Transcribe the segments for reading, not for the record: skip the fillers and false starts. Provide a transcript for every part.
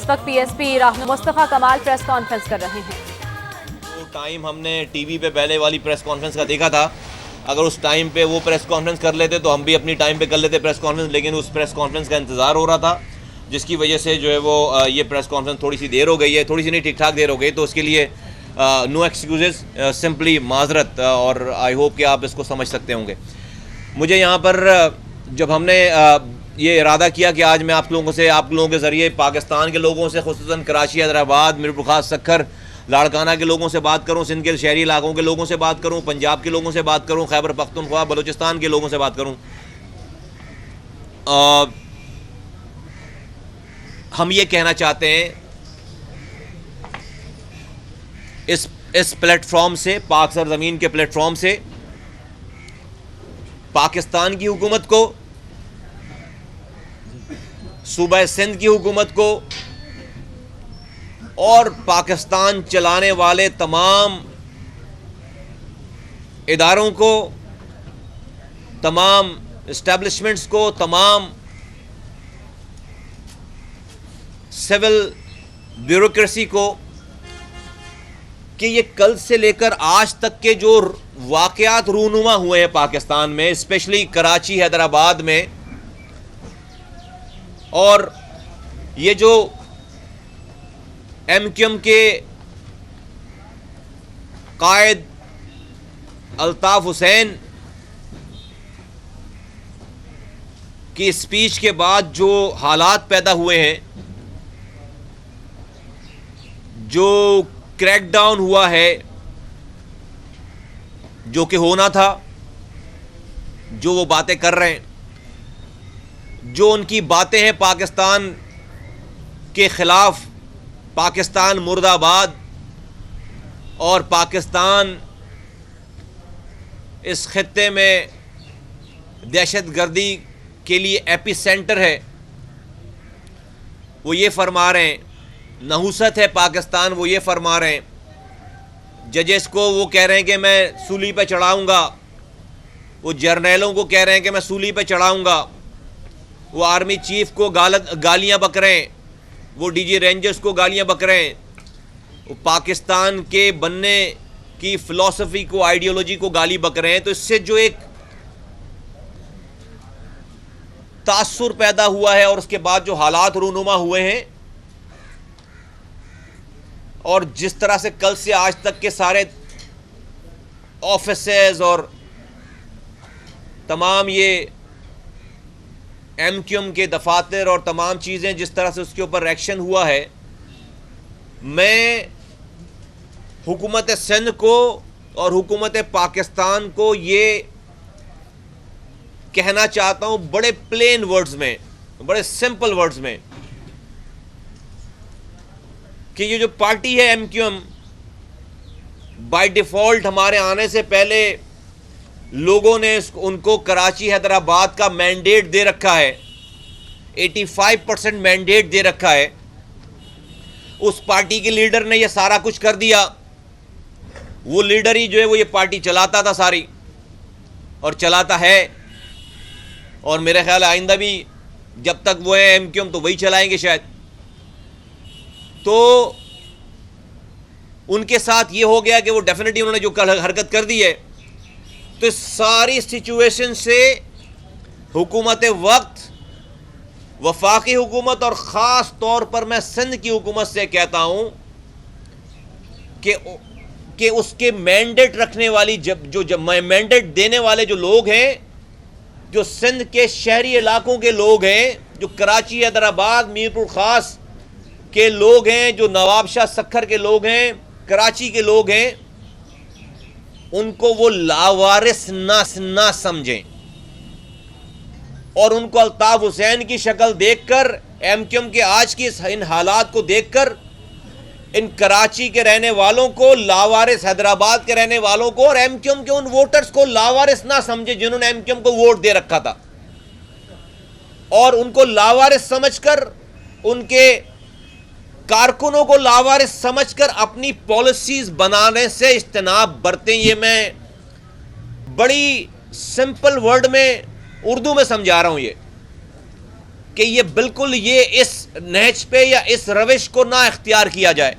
اس وقت P S P رہنما مصطفیٰ کمال press conference کر رہے ہیں۔ وہ ٹائم ہم نے ٹی وی پہ پہلے والی پریس کانفرنس کا دیکھا تھا، اگر اس ٹائم پہ وہ پریس کانفرنس کر لیتے تو ہم بھی اپنی ٹائم پہ کر لیتے پریس کانفرنس، لیکن اس پریس کانفرنس کا انتظار ہو رہا تھا، جس کی وجہ سے جو ہے وہ یہ پریس کانفرنس تھوڑی سی دیر ہو گئی ہے، تھوڑی سی نہیں ٹھیک ٹھاک دیر ہو گئی، تو اس کے لیے نو ایکسکیوزز، سمپلی معذرت، اور آئی ہوپ کہ آپ اس کو سمجھ سکتے ہوں گے۔ مجھے یہاں پر جب ہم نے یہ ارادہ کیا کہ آج میں آپ لوگوں کے ذریعے پاکستان کے لوگوں سے، خصوصاً کراچی، حیدرآباد، میرپور خاص سکھر، لاڑکانہ کے لوگوں سے بات کروں، سندھ کے شہری علاقوں کے لوگوں سے بات کروں، پنجاب کے لوگوں سے بات کروں، خیبر پختونخوا، بلوچستان کے لوگوں سے بات کروں، ہم یہ کہنا چاہتے ہیں اس پلیٹ فارم سے، پاک سرزمین کے پلیٹ فارم سے، پاکستان کی حکومت کو، صوبہ سندھ کی حکومت کو اور پاکستان چلانے والے تمام اداروں کو، تمام اسٹیبلشمنٹس کو، تمام سول بیوروکریسی کو، کہ یہ کل سے لے کر آج تک کے جو واقعات رونما ہوئے ہیں پاکستان میں، اسپیشلی کراچی، حیدرآباد میں، اور یہ جو ایم کیو ایم کے قائد الطاف حسین کی اسپیچ کے بعد جو حالات پیدا ہوئے ہیں، جو کریک ڈاؤن ہوا ہے، جو کہ ہونا تھا، جو وہ باتیں کر رہے ہیں، جو ان کی باتیں ہیں پاکستان کے خلاف، پاکستان مرد آباد، اور پاکستان اس خطے میں دہشت گردی کے لیے ایپی سینٹر ہے، وہ یہ فرما رہے ہیں، نحوست ہے پاکستان، وہ یہ فرما رہے ہیں، ججز کو وہ کہہ رہے ہیں کہ میں سولی پہ چڑھاؤں گا، وہ جرنیلوں کو کہہ رہے ہیں کہ میں سولی پہ چڑھاؤں گا، وہ آرمی چیف کو گالیاں بک رہے ہیں، وہ ڈی جی رینجرز کو گالیاں بک رہے ہیں، وہ پاکستان کے بننے کی فلسفی کو، آئیڈیالوجی کو گالی بک رہے ہیں۔ تو اس سے جو ایک تاثر پیدا ہوا ہے، اور اس کے بعد جو حالات رونما ہوئے ہیں، اور جس طرح سے کل سے آج تک کے سارے آفیسز اور تمام یہ ایم کیو ایم کے دفاتر اور تمام چیزیں، جس طرح سے اس کے اوپر ایکشن ہوا ہے، میں حکومت سندھ کو اور حکومت پاکستان کو یہ کہنا چاہتا ہوں بڑے پلین ورڈز میں، بڑے سمپل ورڈز میں، کہ یہ جو پارٹی ہے M Q M, by default ہمارے آنے سے پہلے لوگوں نے ان کو کراچی، حیدرآباد کا مینڈیٹ دے رکھا ہے، 85% مینڈیٹ دے رکھا ہے۔ اس پارٹی کے لیڈر نے یہ سارا کچھ کر دیا، وہ لیڈر ہی جو ہے وہ یہ پارٹی چلاتا تھا ساری، اور چلاتا ہے، اور میرے خیال آئندہ بھی جب تک وہ ہے ایم کیو ایم تو وہی چلائیں گے شاید۔ تو ان کے ساتھ یہ ہو گیا کہ وہ ڈیفینیٹلی انہوں نے جو حرکت کر دی ہے، تو اس ساری سچویشن سے حکومت وقت، وفاقی حکومت، اور خاص طور پر میں سندھ کی حکومت سے کہتا ہوں کہ اس کے مینڈیٹ رکھنے والی جو مینڈیٹ دینے والے جو لوگ ہیں، جو سندھ کے شہری علاقوں کے لوگ ہیں، جو کراچی، حیدرآباد، میرپور خاص کے لوگ ہیں، جو نواب شاہ سکھر کے لوگ ہیں، کراچی کے لوگ ہیں، ان کو وہ لاوارث نہ سمجھیں، اور ان کو الطاف حسین کی شکل دیکھ کر، ایم کیو ایم کے آج کی ان حالات کو دیکھ کر، ان کراچی کے رہنے والوں کو لاوارث، حیدرآباد کے رہنے والوں کو، اور ایم کیو ایم کے ان ووٹرز کو لاوارث نہ سمجھے جنہوں نے ایم کیو ایم کو ووٹ دے رکھا تھا، اور ان کو لاوارث سمجھ کر، ان کے کارکنوں کو لاوارث سمجھ کر اپنی پالیسیز بنانے سے اجتناب برتیں۔ یہ میں بڑی سمپل ورڈ میں اردو میں سمجھا رہا ہوں، یہ کہ یہ بالکل یہ اس نہج پہ یا اس روش کو نہ اختیار کیا جائے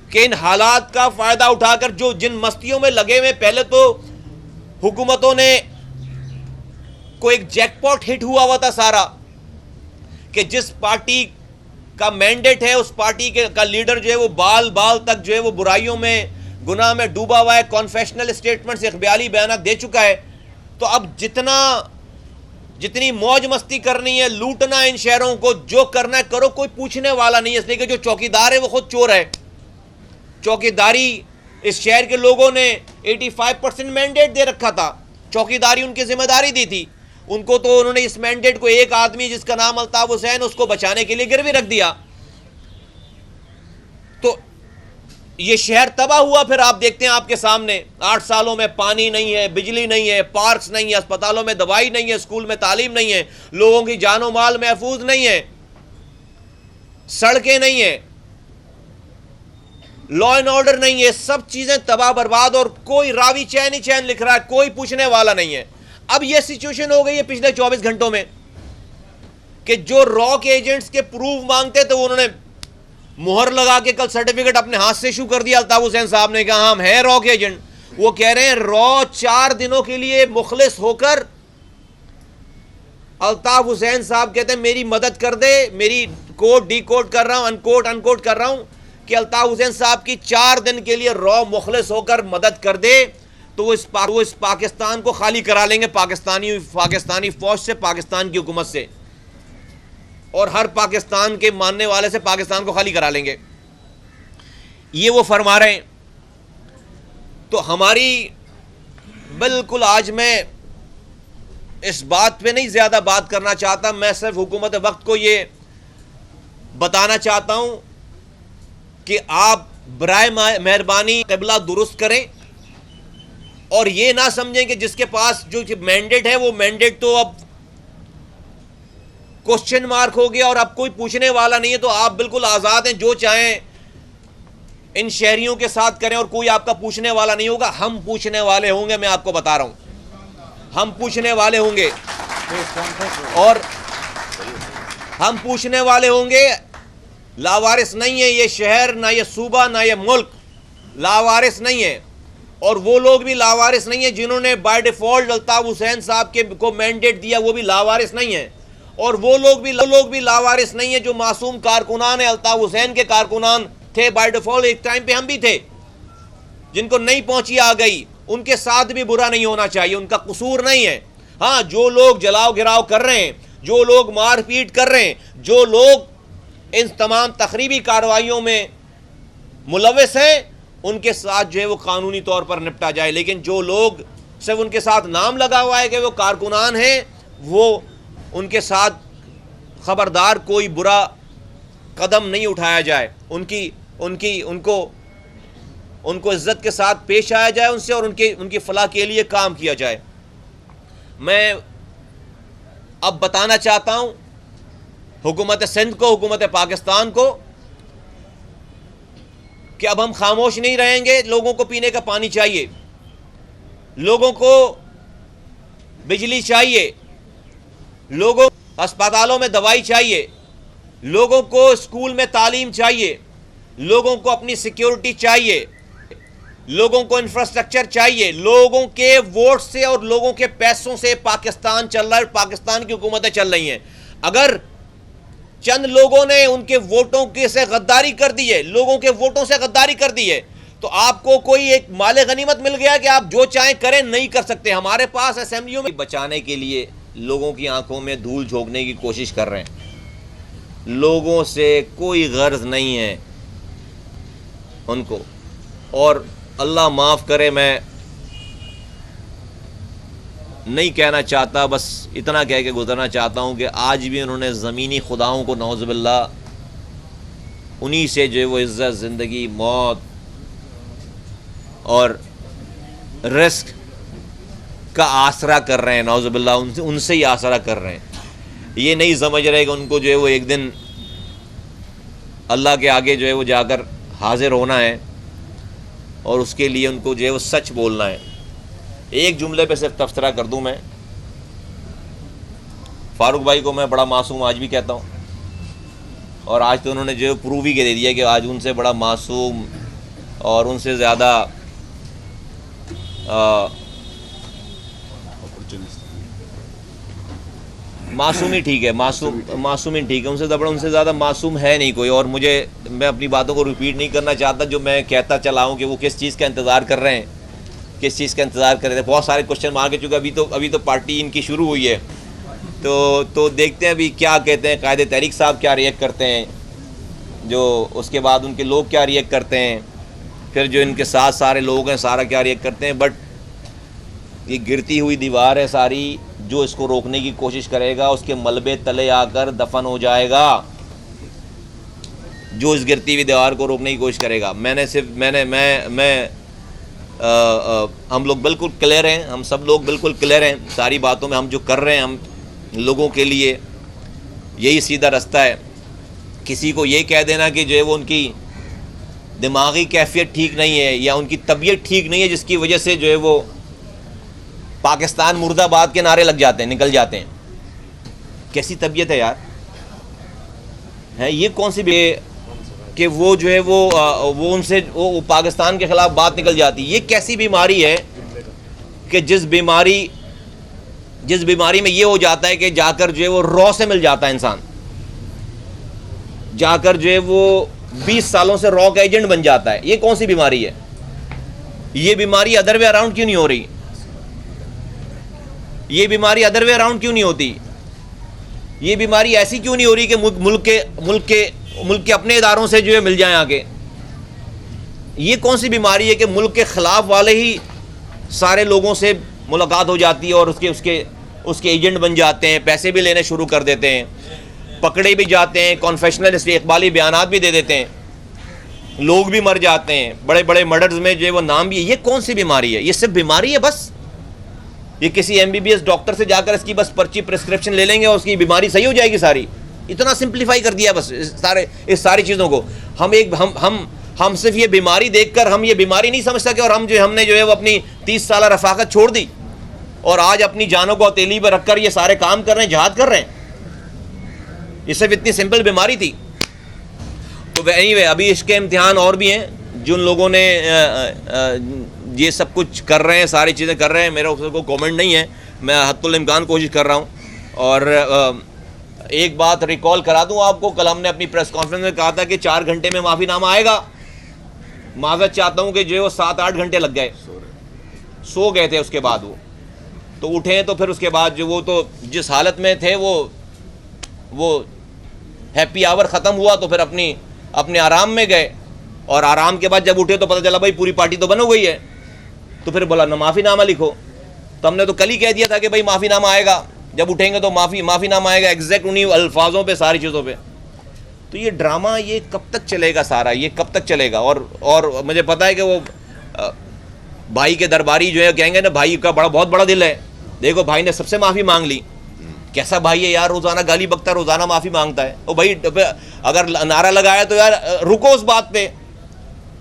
کہ ان حالات کا فائدہ اٹھا کر جو جن مستیوں میں لگے ہوئے، پہلے تو حکومتوں نے کو ایک جیک پاٹ ہٹ ہوا تھا سارا، کہ جس پارٹی کا مینڈیٹ ہے اس پارٹی کا لیڈر جو ہے وہ بال تک جو ہے وہ برائیوں میں، گناہ میں ڈوبا ہوا ہے، کانفیشنل اسٹیٹمنٹس، اخباریائی بیانات دے چکا ہے. تو اب جتنی موج مستی کرنی ہے، لوٹنا ان شہروں کو، جو کرنا ہے کرو، کوئی پوچھنے والا نہیں ہے. اس لیے کہ جو چوکیدار ہے وہ خود چور ہے. چوکیداری اس شہر کے لوگوں نے 85% مینڈیٹ دے رکھا تھا، چوکیداری ان کی ذمہ داری دی تھی ان کو، تو انہوں نے اس مینڈیٹ کو ایک آدمی جس کا نام الطاف حسین، اس کو بچانے کے لیے گروی رکھ دیا. تو یہ شہر تباہ ہوا. پھر آپ دیکھتے ہیں آپ کے سامنے 8 سالوں میں پانی نہیں ہے، بجلی نہیں ہے، پارکس نہیں ہے، اسپتالوں میں دوائی نہیں ہے، اسکول میں تعلیم نہیں ہے، لوگوں کی جان و مال محفوظ نہیں ہے، سڑکیں نہیں ہیں، لا اینڈ آرڈر نہیں ہے، سب چیزیں تباہ برباد، اور کوئی راوی چین ہی چین لکھ رہا ہے، کوئی پوچھنے والا نہیں ہے. اب یہ سچویشن ہو گئی ہے پچھلے 24 گھنٹوں میں کہ جو را کے ایجنٹس کے پروف مانگتے تھے وہ انہوں نے مہر لگا کے کل سرٹیفکیٹ اپنے ہاتھ سے ایشو کر دیا. الطاف حسین صاحب نے کہا ہم ہیں را کے ایجنٹ. وہ کہہ رہے ہیں را 4 دنوں کے لیے مخلص ہو کر الطاف حسین صاحب کہتے ہیں میری مدد کر دے، میری کوڈ ڈی کوڈ کر رہا ہوں، ان کوڈ کر رہا ہوں، کہ الطاف حسین صاحب کی 4 دن کے لیے را مخلص ہو کر مدد کر دے تو وہ اس پاکستان کو خالی کرا لیں گے، پاکستانی فوج سے، پاکستان کی حکومت سے، اور ہر پاکستان کے ماننے والے سے پاکستان کو خالی کرا لیں گے. یہ وہ فرما رہے ہیں. تو ہماری بالکل آج میں اس بات پہ نہیں زیادہ بات کرنا چاہتا، میں صرف حکومت وقت کو یہ بتانا چاہتا ہوں کہ آپ برائے مہربانی قبلہ درست کریں، اور یہ نہ سمجھیں کہ جس کے پاس جو مینڈیٹ ہے وہ مینڈیٹ تو اب کوشچن مارک ہو گیا اور اب کوئی پوچھنے والا نہیں ہے، تو آپ بالکل آزاد ہیں، جو چاہیں ان شہریوں کے ساتھ کریں اور کوئی آپ کا پوچھنے والا نہیں ہوگا. ہم پوچھنے والے ہوں گے، میں آپ کو بتا رہا ہوں، ہم پوچھنے والے ہوں گے، اور ہم پوچھنے والے ہوں گے. لاوارث نہیں ہے یہ شہر، نہ یہ صوبہ، نہ یہ ملک لاوارث نہیں ہے، اور وہ لوگ بھی لاوارث نہیں ہیں جنہوں نے بائی ڈیفالٹ الطاف حسین صاحب کو مینڈیٹ دیا، وہ بھی لاوارث نہیں ہیں، اور وہ لوگ بھی لاوارث نہیں ہیں جو معصوم کارکنان ہیں. الطاف حسین کے کارکنان تھے بائی ڈیفالٹ، ایک ٹائم پہ ہم بھی تھے، جن کو نہیں پہنچی آ گئی، ان کے ساتھ بھی برا نہیں ہونا چاہیے، ان کا قصور نہیں ہے. ہاں، جو لوگ جلاؤ گراؤ کر رہے ہیں، جو لوگ مار پیٹ کر رہے ہیں، جو لوگ ان تمام تخریبی کارروائیوں میں ملوث ہیں، ان کے ساتھ جو ہے وہ قانونی طور پر نپٹا جائے. لیکن جو لوگ صرف ان کے ساتھ نام لگا ہوا ہے کہ وہ کارکنان ہیں، وہ ان کے ساتھ خبردار کوئی برا قدم نہیں اٹھایا جائے، ان کو عزت کے ساتھ پیش آیا جائے ان سے، اور ان کی فلاح کے لیے کام کیا جائے. میں اب بتانا چاہتا ہوں حکومت سندھ کو، حکومت پاکستان کو، کہ اب ہم خاموش نہیں رہیں گے. لوگوں کو پینے کا پانی چاہیے، لوگوں کو بجلی چاہیے، لوگوں اسپتالوں میں دوائی چاہیے، لوگوں کو اسکول میں تعلیم چاہیے، لوگوں کو اپنی سیکیورٹی چاہیے، لوگوں کو انفراسٹرکچر چاہیے. لوگوں کے ووٹ سے اور لوگوں کے پیسوں سے پاکستان چل رہا ہے، پاکستان کی حکومتیں چل رہی ہیں. اگر چند لوگوں نے ان کے ووٹوں سے غداری کر دی ہے، لوگوں کے ووٹوں سے غداری کر دی ہے، تو آپ کو کوئی ایک مال غنیمت مل گیا کہ آپ جو چاہیں کریں، نہیں کر سکتے. ہمارے پاس اسمبلیوں میں بچانے کے لیے لوگوں کی آنکھوں میں دھول جھونکنے کی کوشش کر رہے ہیں. لوگوں سے کوئی غرض نہیں ہے ان کو. اور اللہ معاف کرے، میں نہیں کہنا چاہتا، بس اتنا کہہ کے گزرنا چاہتا ہوں کہ آج بھی انہوں نے زمینی خداؤں کو نعوذ باللہ انہی سے جو ہے وہ عزت، زندگی، موت اور رزق کا آسرا کر رہے ہیں. نعوذ باللہ ان سے ہی آسرا کر رہے ہیں. یہ نہیں سمجھ رہے کہ ان کو جو ہے وہ ایک دن اللہ کے آگے جو ہے وہ جا کر حاضر ہونا ہے، اور اس کے لیے ان کو جو ہے وہ سچ بولنا ہے. ایک جملے پہ صرف تبصرہ کر دوں، میں فاروق بھائی کو میں بڑا معصوم آج بھی کہتا ہوں. اور آج تو انہوں نے جو پروو ہی کے دے دیا کہ آج ان سے بڑا معصوم اور ان سے زیادہ معصوم ہی ٹھیک ہے، معصوم ہی ٹھیک ہے، ان سے زیادہ معصوم ہے نہیں کوئی. اور میں اپنی باتوں کو ریپیٹ نہیں کرنا چاہتا، جو میں کہتا چلا ہوں کہ وہ کس چیز کا انتظار کر رہے ہیں، کس چیز کا انتظار کر رہے تھے. بہت سارے کوشچن مارک چونکہ ابھی تو پارٹی ان کی شروع ہوئی ہے، تو دیکھتے ہیں ابھی کیا کہتے ہیں. قائد تحریک صاحب کیا ریئیکٹ کرتے ہیں، جو اس کے بعد ان کے لوگ کیا ریئیکٹ کرتے ہیں، پھر جو ان کے ساتھ سارے لوگ ہیں سارا کیا ریئیکٹ کرتے ہیں. بٹ یہ گرتی ہوئی دیوار ہے ساری، جو اس کو روکنے کی کوشش کرے گا اس کے ملبے تلے آ کر دفن ہو جائے گا. جو اس گرتی ہوئی دیوار کو روکنے کی کوشش کرے گا. ہم لوگ بالکل کلیئر ہیں، ہم سب لوگ بالکل کلیئر ہیں ساری باتوں میں. ہم جو کر رہے ہیں ہم لوگوں کے لیے یہی سیدھا رستہ ہے. کسی کو یہ کہہ دینا کہ جو ہے وہ ان کی دماغی کیفیت ٹھیک نہیں ہے یا ان کی طبیعت ٹھیک نہیں ہے جس کی وجہ سے جو ہے وہ پاکستان مرد آباد کے نعرے لگ جاتے ہیں، نکل جاتے ہیں. کیسی طبیعت ہے یار، ہے یہ کون سی کہ وہ جو ہے وہ ان سے وہ پاکستان کے خلاف بات نکل جاتی. یہ کیسی بیماری ہے کہ جس بیماری میں یہ ہو جاتا ہے کہ جا کر جو ہے وہ رو سے مل جاتا ہے انسان، جا کر جو ہے وہ 20 سالوں سے رو کا ایجنٹ بن جاتا ہے. یہ کون سی بیماری ہے؟ یہ بیماری ادر وے اراؤنڈ کیوں نہیں ہو رہی؟ یہ بیماری ادر وے اراؤنڈ کیوں نہیں ہوتی؟ یہ بیماری ایسی کیوں نہیں ہو رہی کہ ملک کے اپنے اداروں سے جو ہے مل جائیں آگے؟ یہ کون سی بیماری ہے کہ ملک کے خلاف والے ہی سارے لوگوں سے ملاقات ہو جاتی ہے اور اس کے ایجنٹ بن جاتے ہیں، پیسے بھی لینے شروع کر دیتے ہیں، پکڑے بھی جاتے ہیں، کنفیشنل استقبالی بیانات بھی دے دیتے ہیں، لوگ بھی مر جاتے ہیں، بڑے بڑے مرڈرز میں جو ہے وہ نام بھی ہے. یہ کون سی بیماری ہے؟ یہ صرف بیماری ہے بس؟ یہ کسی MBBS ڈاکٹر سے جا کر اس کی بس پرچی پرسکرپشن لے لیں گے اور اس کی بیماری صحیح ہو جائے گی ساری؟ اتنا سمپلیفائی کر دیا بس اس ساری چیزوں کو. ہم صرف یہ بیماری دیکھ کر ہم یہ بیماری نہیں سمجھ سکے اور ہم نے جو ہے وہ اپنی 30 سالہ رفاقت چھوڑ دی اور آج اپنی جانوں کو ہتھیلی پہ رکھ کر یہ سارے کام کر رہے ہیں، جہاد کر رہے ہیں. یہ صرف اتنی سمپل بیماری تھی. تو anyway ابھی اس کے امتحان اور بھی ہیں. جن لوگوں نے یہ سب کچھ کر رہے ہیں، ساری چیزیں کر رہے ہیں، میرا اس کو کومنٹ نہیں ہے، میں حتی الامکان کوشش کر رہا ہوں. اور ایک بات ریکال کرا دوں آپ کو، کل ہم نے اپنی پریس کانفرنس میں کہا تھا کہ 4 گھنٹے میں معافی نامہ آئے گا. معذرت چاہتا ہوں کہ جو ہے وہ 7-8 گھنٹے لگ گئے، سو گئے تھے. اس کے بعد وہ اٹھے تو پھر اس کے بعد جو وہ تو جس حالت میں تھے وہ ہیپی آور ختم ہوا تو پھر اپنے آرام میں گئے. اور آرام کے بعد جب اٹھے تو پتہ چلا بھائی پوری پارٹی تو بن ہو گئی ہے. تو پھر بولا نہ معافی نامہ لکھو. تو ہم نے تو کل ہی کہہ دیا تھا کہ بھائی معافی نامہ آئے گا، جب اٹھیں گے تو معافی نامہ آئے گا، ایگزیکٹ انہیں الفاظوں پہ ساری چیزوں پہ. تو یہ ڈرامہ یہ کب تک چلے گا سارا؟ یہ کب تک چلے گا؟ اور مجھے پتا ہے کہ وہ بھائی کے درباری جو ہے کہیں گے نا بھائی کا بہت بڑا دل ہے، دیکھو بھائی نے سب سے معافی مانگ لی. کیسا بھائی ہے یار، روزانہ گالی بکتا ہے، روزانہ معافی مانگتا ہے. او بھائی اگر نعرہ لگایا تو یار رکو اس بات پہ،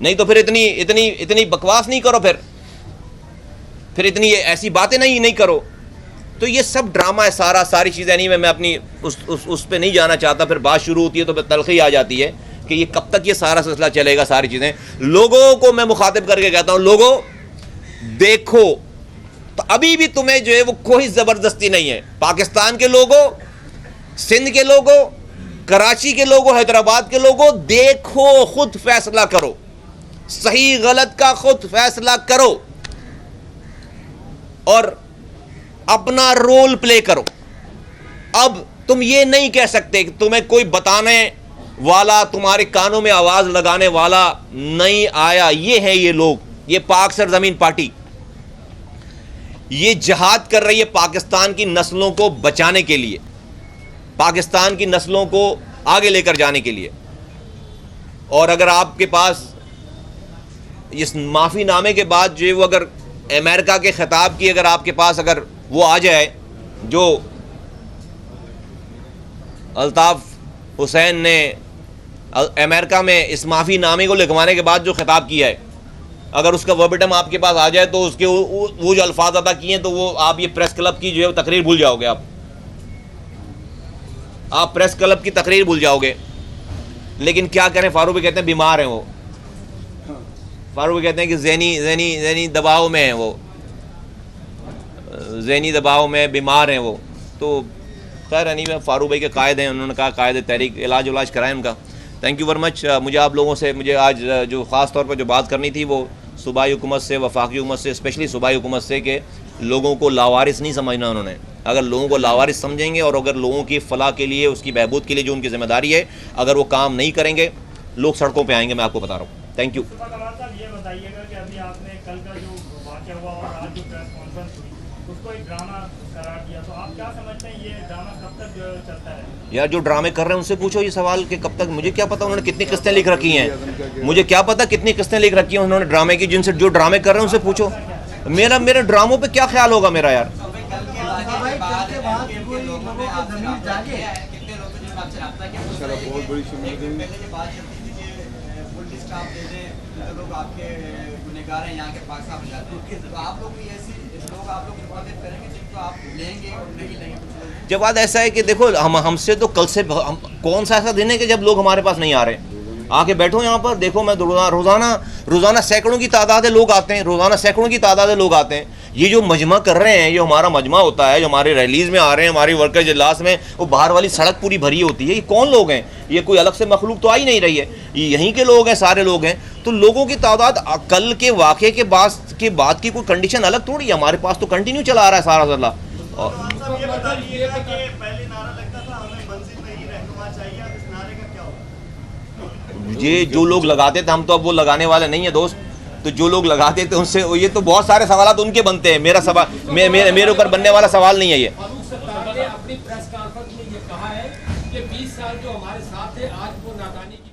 نہیں تو پھر اتنی بکواس نہیں کرو، پھر اتنی ایسی باتیں نہیں کرو. تو یہ سب ڈرامہ ہے ساری چیزیں. نہیں میں اپنی اس پہ نہیں جانا چاہتا. پھر بات شروع ہوتی ہے تو پھر تلخی آ جاتی ہے کہ یہ کب تک یہ سارا سلسلہ چلے گا. ساری چیزیں لوگوں کو میں مخاطب کر کے کہتا ہوں، لوگوں دیکھو تو ابھی بھی تمہیں جو ہے وہ کوئی زبردستی نہیں ہے. پاکستان کے لوگوں، سندھ کے لوگوں، کراچی کے لوگوں، حیدرآباد کے لوگوں، دیکھو، خود فیصلہ کرو، صحیح غلط کا خود فیصلہ کرو اور اپنا رول پلے کرو. اب تم یہ نہیں کہہ سکتے کہ تمہیں کوئی بتانے والا، تمہارے کانوں میں آواز لگانے والا نہیں آیا. یہ ہے یہ لوگ، یہ پاک سرزمین پارٹی، یہ جہاد کر رہی ہے پاکستان کی نسلوں کو بچانے کے لیے، پاکستان کی نسلوں کو آگے لے کر جانے کے لیے. اور اگر آپ کے پاس اس معافی نامے کے بعد جو ہے وہ اگر امریکہ کے خطاب کی اگر آپ کے پاس اگر وہ آ جائے جو الطاف حسین نے امریکہ میں اس معافی نامے کو لکھوانے کے بعد جو خطاب کیا ہے، اگر اس کا وربٹم آپ کے پاس آ جائے تو اس کے وہ جو الفاظ ادا کیے ہیں تو وہ آپ یہ پریس کلب کی جو ہے تقریر بھول جاؤ گے. آپ پریس کلب کی تقریر بھول جاؤ گے. لیکن کیا کریں, فاروق بھائی کہتے ہیں بیمار ہیں وہ, فاروق بھائی کہتے ہیں کہ ذہنی دباؤ میں ہیں وہ, ذہنی دباؤ میں بیمار ہیں وہ. تو خیر نہیں, فاروق بھائی کے قائد ہیں, انہوں نے کہا قائد تحریک, علاج کرائیں ان کا. تھینک یو وری مچ. مجھے آپ لوگوں سے مجھے آج جو خاص طور پر جو بات کرنی تھی وہ صوبائی حکومت سے, وفاقی حکومت سے, اسپیشلی صوبائی حکومت سے, کہ لوگوں کو لاوارث نہیں سمجھنا انہوں نے. اگر لوگوں کو لاوارث سمجھیں گے اور اگر لوگوں کی فلاح کے لیے, اس کی بہبود کے لیے جو ان کی ذمہ داری ہے, اگر وہ کام نہیں کریں گے, لوگ سڑکوں پہ آئیں گے, میں آپ کو بتا رہا ہوں. Thank you. یہ بتائیے گا کہ ابھی آپ نے کل کا جو واقعہ ہوا اور آج جو پریس کانفرنس ہوئی اس کو ایک ڈرامہ قرار دیا, تو آپ کیا سمجھتے ہیں یہ ڈرامہ کب تک چلتا ہے؟ یار جو ڈرامے کر رہے ہیں ان سے پوچھو یہ سوال کہ کب تک. مجھے کیا پتا انہوں نے کتنی قسطیں لکھ رکھی ہیں, مجھے کیا پتا کتنی قسطیں لکھ رکھی ہیں انہوں نے ڈرامے کی. جن سے جو ڈرامے کر رہے ہیں ان سے پوچھو. میرے ڈراموں پہ کیا خیال ہوگا میرا یار. جب بات ایسا ہے کہ دیکھو ہم سے تو کل سے کون سا ایسا دن ہے کہ جب لوگ ہمارے پاس نہیں آ رہے. آ کے بیٹھو یہاں پر, دیکھو میں روزانہ سینکڑوں کی تعداد لوگ آتے ہیں, روزانہ سینکڑوں کی تعداد لوگ آتے ہیں. یہ جو مجمع کر رہے ہیں, یہ ہمارا مجمع ہوتا ہے, جو ہمارے ریلیز میں آ رہے ہیں, ہماری ورکر اجلاس میں, وہ باہر والی سڑک پوری بھری ہوتی ہے. یہ کون لوگ ہیں؟ یہ کوئی الگ سے مخلوق تو آ ہی نہیں رہی ہے, یہ یہیں کے لوگ ہیں, سارے لوگ ہیں. تو لوگوں کی تعداد کل کے واقعے کے بعد کی کوئی کنڈیشن الگ تھوڑی ہے. ہمارے پاس تو کنٹینیو چلا آ رہا ہے سارا ضلع. یہ جو لوگ لگاتے تھے, ہم تو اب وہ لگانے والے نہیں ہیں دوست. تو جو لوگ لگاتے تھے ان سے, یہ تو بہت سارے سوالات ان کے بنتے ہیں. میرا سوال میرے اوپر بننے والا سوال نہیں ہے یہ. فاروق ستار نے اپنی پریس کانفرنس میں یہ کہا ہے کہ 20 سال جو ہمارے ساتھ تھے آج وہ نادانی کی